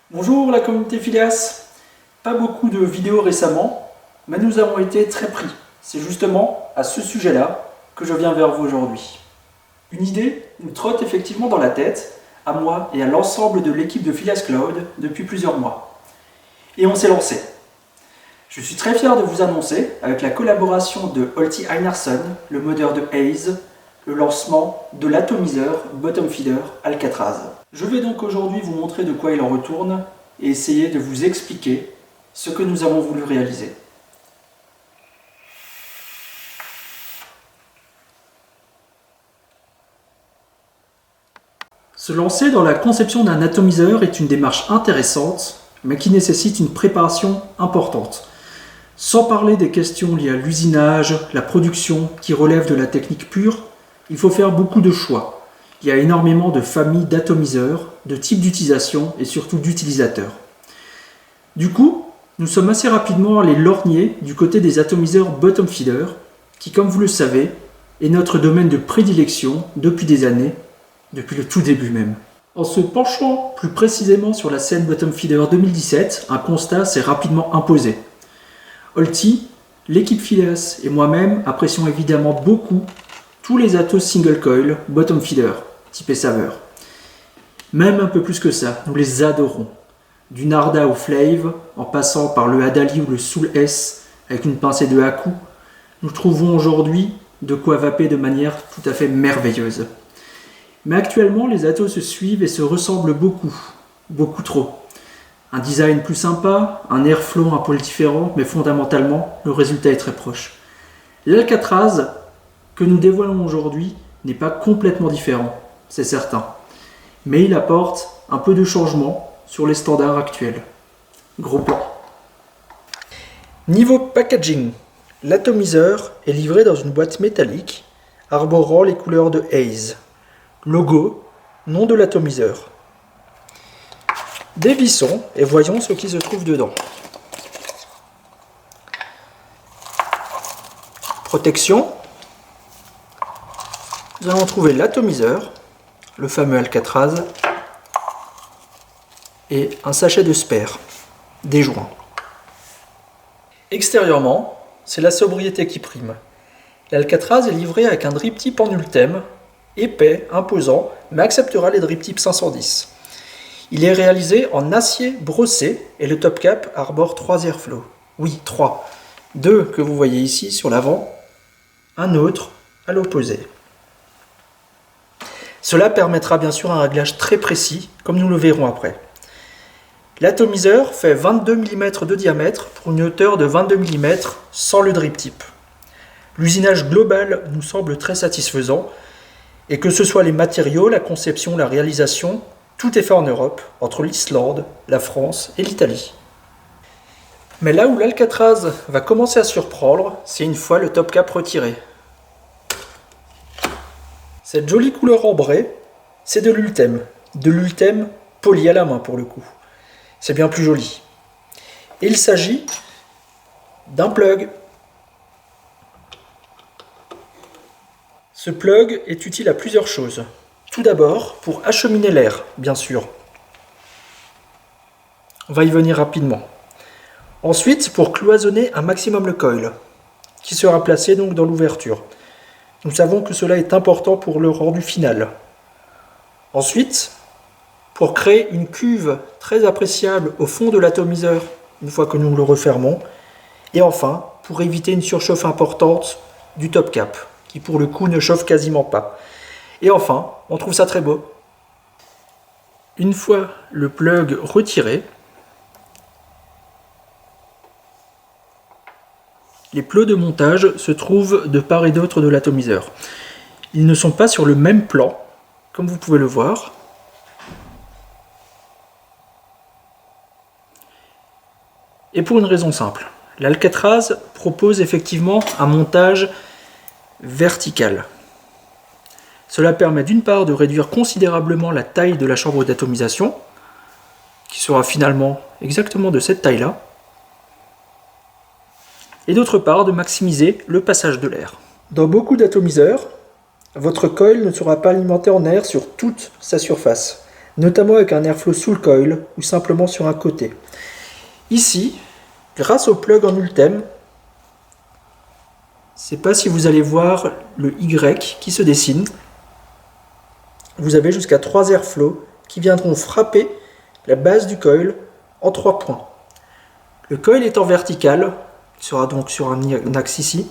Bonjour la communauté Phileas. Pas beaucoup de vidéos récemment, mais nous avons été très pris. C'est justement à ce sujet-là que je viens vers vous aujourd'hui. Une idée nous trotte effectivement dans la tête, à moi et à l'ensemble de l'équipe de Phileas Cloud depuis plusieurs mois. Et on s'est lancé. Je suis très fier de vous annoncer, avec la collaboration de Holti Einarsson, le modeur de Haze, le lancement de l'atomiseur Bottom Feeder Alcatraz. Je vais donc aujourd'hui vous montrer de quoi il en retourne et essayer de vous expliquer ce que nous avons voulu réaliser. Se lancer dans la conception d'un atomiseur est une démarche intéressante, mais qui nécessite une préparation importante. Sans parler des questions liées à l'usinage, la production, qui relèvent de la technique pure, il faut faire beaucoup de choix. Il y a énormément de familles d'atomiseurs, de types d'utilisation et surtout d'utilisateurs. Du coup, nous sommes assez rapidement allés lorgner du côté des atomiseurs bottom feeder, qui, comme vous le savez, est notre domaine de prédilection depuis des années, depuis le tout début même. En se penchant plus précisément sur la scène bottom feeder 2017, un constat s'est rapidement imposé. Holti, l'équipe Phileas et moi-même apprécions évidemment beaucoup tous les atos single coil bottom feeder, typés saveur. Même un peu plus que ça, nous les adorons. Du Narda au Flave, en passant par le Hadali ou le Soul S avec une pincée de Haku, nous trouvons aujourd'hui de quoi vaper de manière tout à fait merveilleuse. Mais actuellement, les atos se suivent et se ressemblent beaucoup, beaucoup trop. Un design plus sympa, un airflow un poil différent, mais fondamentalement, le résultat est très proche. L'Alcatraz que nous dévoilons aujourd'hui n'est pas complètement différent, c'est certain. Mais il apporte un peu de changement sur les standards actuels. Gros plan. Niveau packaging, l'atomiseur est livré dans une boîte métallique arborant les couleurs de Haze. Logo, nom de l'atomiseur. Dévissons et voyons ce qui se trouve dedans. Protection. Nous allons trouver l'atomiseur, le fameux Alcatraz, et un sachet de spare, des joints. Extérieurement, c'est la sobriété qui prime. L'Alcatraz est livré avec un drip tip en ultème, épais, imposant, mais acceptera les drip tips 510. Il est réalisé en acier brossé et le top cap arbore 3 airflows. Oui, 3. 2 que vous voyez ici sur l'avant, un autre à l'opposé. Cela permettra bien sûr un réglage très précis, comme nous le verrons après. L'atomiseur fait 22 mm de diamètre pour une hauteur de 22 mm sans le drip tip. L'usinage global nous semble très satisfaisant, et que ce soit les matériaux, la conception, la réalisation, tout est fait en Europe, entre l'Islande, la France et l'Italie. Mais là où l'Alcatraz va commencer à surprendre, c'est une fois le top cap retiré. Cette jolie couleur ambrée, c'est de l'ultème poli à la main pour le coup. C'est bien plus joli. Et il s'agit d'un plug. Ce plug est utile à plusieurs choses. Tout d'abord, pour acheminer l'air, bien sûr. On va y venir rapidement. Ensuite, pour cloisonner un maximum le coil, qui sera placé donc dans l'ouverture. Nous savons que cela est important pour le rendu final. Ensuite, pour créer une cuve très appréciable au fond de l'atomiseur, une fois que nous le refermons. Et enfin, pour éviter une surchauffe importante du top cap, qui pour le coup ne chauffe quasiment pas. Et enfin, on trouve ça très beau. Une fois le plug retiré, les plots de montage se trouvent de part et d'autre de l'atomiseur. Ils ne sont pas sur le même plan, comme vous pouvez le voir. Et pour une raison simple, l'Alcatraz propose effectivement un montage vertical. Cela permet d'une part de réduire considérablement la taille de la chambre d'atomisation, qui sera finalement exactement de cette taille-là, et d'autre part de maximiser le passage de l'air. Dans beaucoup d'atomiseurs, votre coil ne sera pas alimenté en air sur toute sa surface, notamment avec un airflow sous le coil ou simplement sur un côté. Ici, grâce au plug en Ultem, je ne sais pas si vous allez voir le Y qui se dessine. Vous avez jusqu'à 3 airflows qui viendront frapper la base du coil en 3 points. Le coil étant vertical, il sera donc sur un axe ici,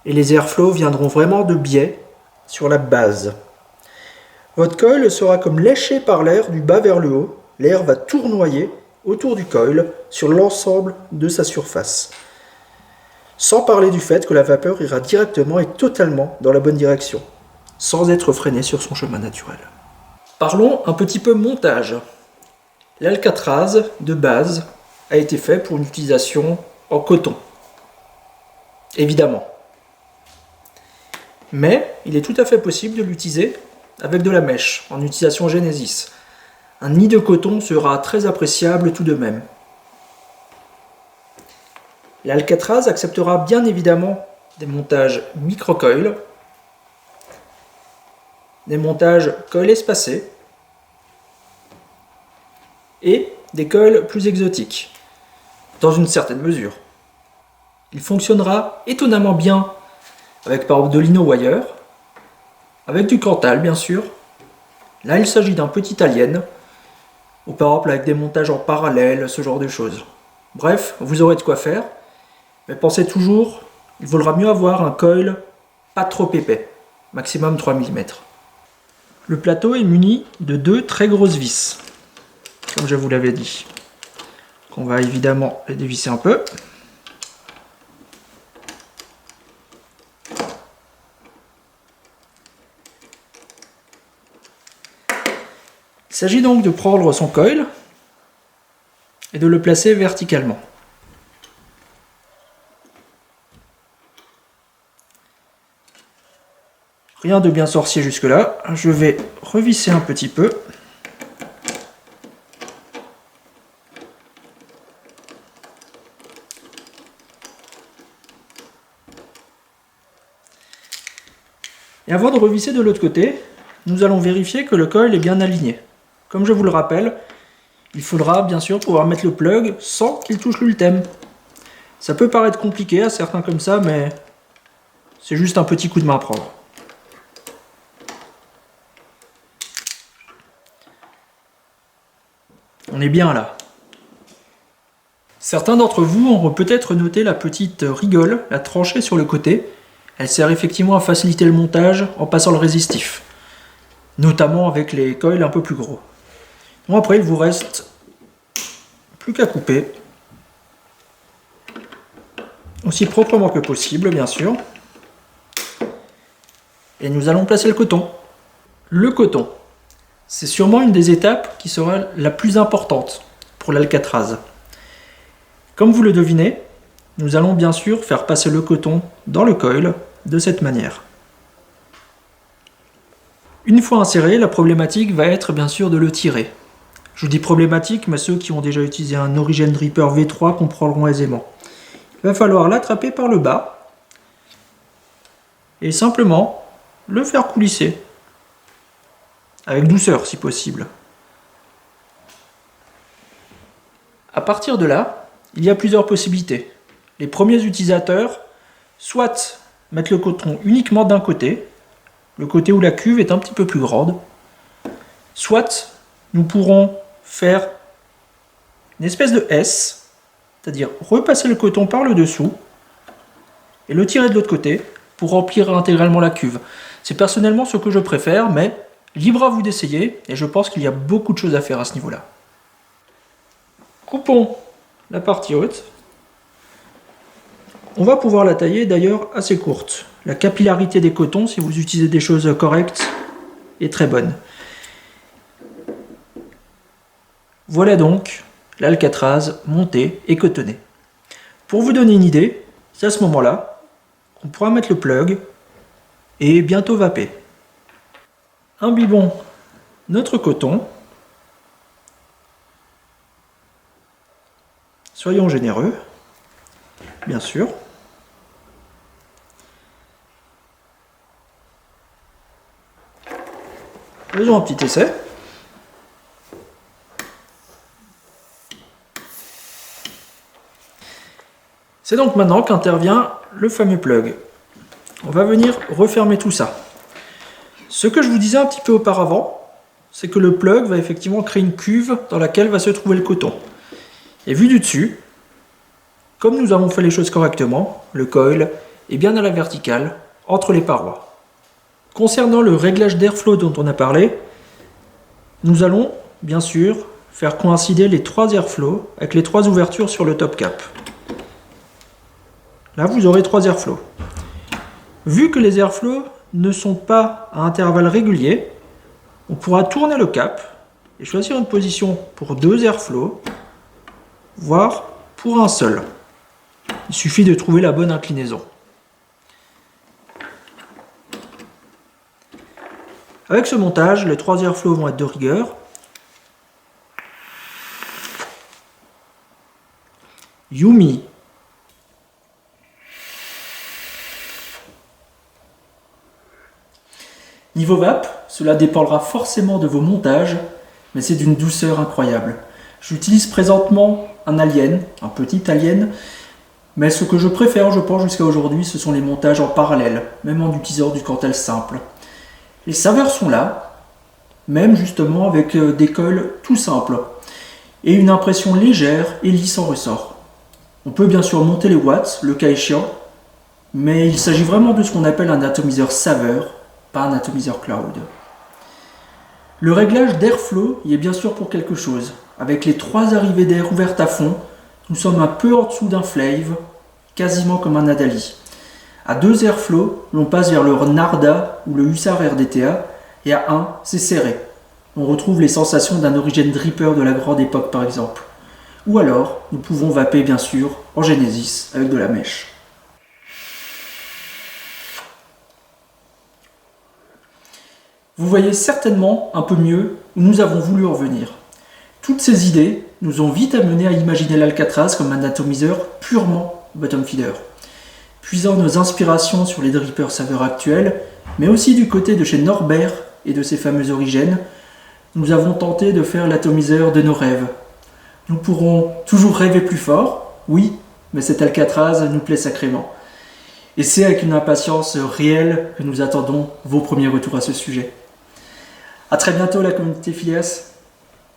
et les airflows viendront vraiment de biais sur la base. Votre coil sera comme léché par l'air du bas vers le haut. L'air va tournoyer autour du coil sur l'ensemble de sa surface. Sans parler du fait que la vapeur ira directement et totalement dans la bonne direction, sans être freinée sur son chemin naturel. Parlons un petit peu montage. L'Alcatraz de base a été fait pour une utilisation en coton, évidemment. Mais il est tout à fait possible de l'utiliser avec de la mèche, en utilisation Genesis. Un nid de coton sera très appréciable tout de même. L'Alcatraz acceptera bien évidemment des montages micro-coil, des montages coil espacés et des coils plus exotiques, dans une certaine mesure. Il fonctionnera étonnamment bien avec par exemple de l'InnoWire, avec du Cantal bien sûr. Là il s'agit d'un petit alien, ou par exemple avec des montages en parallèle, ce genre de choses. Bref, vous aurez de quoi faire, mais pensez toujours, il vaudra mieux avoir un coil pas trop épais, maximum 3 mm. Le plateau est muni de 2 très grosses vis, comme je vous l'avais dit. On va évidemment les dévisser un peu. Il s'agit donc de prendre son coil et de le placer verticalement. Rien de bien sorcier jusque-là. Je vais revisser un petit peu. Et avant de revisser de l'autre côté, nous allons vérifier que le coil est bien aligné. Comme je vous le rappelle, il faudra bien sûr pouvoir mettre le plug sans qu'il touche l'Ultem. Ça peut paraître compliqué à certains comme ça, mais c'est juste un petit coup de main à prendre. On est bien là. Certains d'entre vous auront peut-être noté la petite rigole, la tranchée sur le côté. Elle sert effectivement à faciliter le montage en passant le résistif, notamment avec les coils un peu plus gros. Bon, après il vous reste plus qu'à couper, aussi proprement que possible bien sûr. Et nous allons placer le coton. Le coton, c'est sûrement une des étapes qui sera la plus importante pour l'Alcatraz. Comme vous le devinez, nous allons bien sûr faire passer le coton dans le coil de cette manière. Une fois inséré, la problématique va être bien sûr de le tirer. Je vous dis problématique, mais ceux qui ont déjà utilisé un Origin Dripper V3 comprendront aisément. Il va falloir l'attraper par le bas et simplement le faire coulisser. Avec douceur si possible. À partir de là, il y a plusieurs possibilités. Les premiers utilisateurs, soit mettre le coton uniquement d'un côté, le côté où la cuve est un petit peu plus grande, soit nous pourrons faire une espèce de S, c'est-à-dire repasser le coton par le dessous et le tirer de l'autre côté pour remplir intégralement la cuve. C'est personnellement ce que je préfère, mais libre à vous d'essayer, et je pense qu'il y a beaucoup de choses à faire à ce niveau-là. Coupons la partie haute. On va pouvoir la tailler d'ailleurs assez courte. La capillarité des cotons, si vous utilisez des choses correctes, est très bonne. Voilà donc l'Alcatraz monté et cotonné. Pour vous donner une idée, c'est à ce moment-là qu'on pourra mettre le plug et bientôt vaper. Imbibons notre coton. Soyons généreux, bien sûr. Faisons un petit essai. C'est donc maintenant qu'intervient le fameux plug. On va venir refermer tout ça. Ce que je vous disais un petit peu auparavant, c'est que le plug va effectivement créer une cuve dans laquelle va se trouver le coton. Et vu du dessus, comme nous avons fait les choses correctement, le coil est bien à la verticale, entre les parois. Concernant le réglage d'airflow dont on a parlé, nous allons, bien sûr, faire coïncider les 3 airflows avec les 3 ouvertures sur le top cap. Là, vous aurez 3 airflows. Vu que les airflows ne sont pas à intervalles réguliers, on pourra tourner le cap et choisir une position pour 2 airflows, voire pour un seul. Il suffit de trouver la bonne inclinaison. Avec ce montage, les 3 airflows vont être de rigueur. Yumi. Niveau VAP, cela dépendra forcément de vos montages, mais c'est d'une douceur incroyable. J'utilise présentement un Alien, un petit Alien, mais ce que je préfère, je pense, jusqu'à aujourd'hui, ce sont les montages en parallèle, même en utilisant du Cantel simple. Les saveurs sont là, même justement avec des coils tout simples, et une impression légère et lisse en ressort. On peut bien sûr monter les watts, le cas échéant, mais il s'agit vraiment de ce qu'on appelle un atomiseur saveur, pas un atomiseur cloud. Le réglage d'airflow y est bien sûr pour quelque chose. Avec les 3 arrivées d'air ouvertes à fond, nous sommes un peu en dessous d'un Flave, quasiment comme un Adali. À 2 airflows, l'on passe vers le Narda ou le Hussar RDTA, et à 1, c'est serré. On retrouve les sensations d'un Origin Dripper de la grande époque par exemple. Ou alors, nous pouvons vaper bien sûr en Genesis avec de la mèche. Vous voyez certainement un peu mieux où nous avons voulu en venir. Toutes ces idées nous ont vite amené à imaginer l'Alcatraz comme un atomiseur purement bottom feeder. Puisant nos inspirations sur les drippers saveurs actuels, mais aussi du côté de chez Norbert et de ses fameux origines, nous avons tenté de faire l'atomiseur de nos rêves. Nous pourrons toujours rêver plus fort, oui, mais cet Alcatraz nous plaît sacrément. Et c'est avec une impatience réelle que nous attendons vos premiers retours à ce sujet. A très bientôt la communauté Phileas.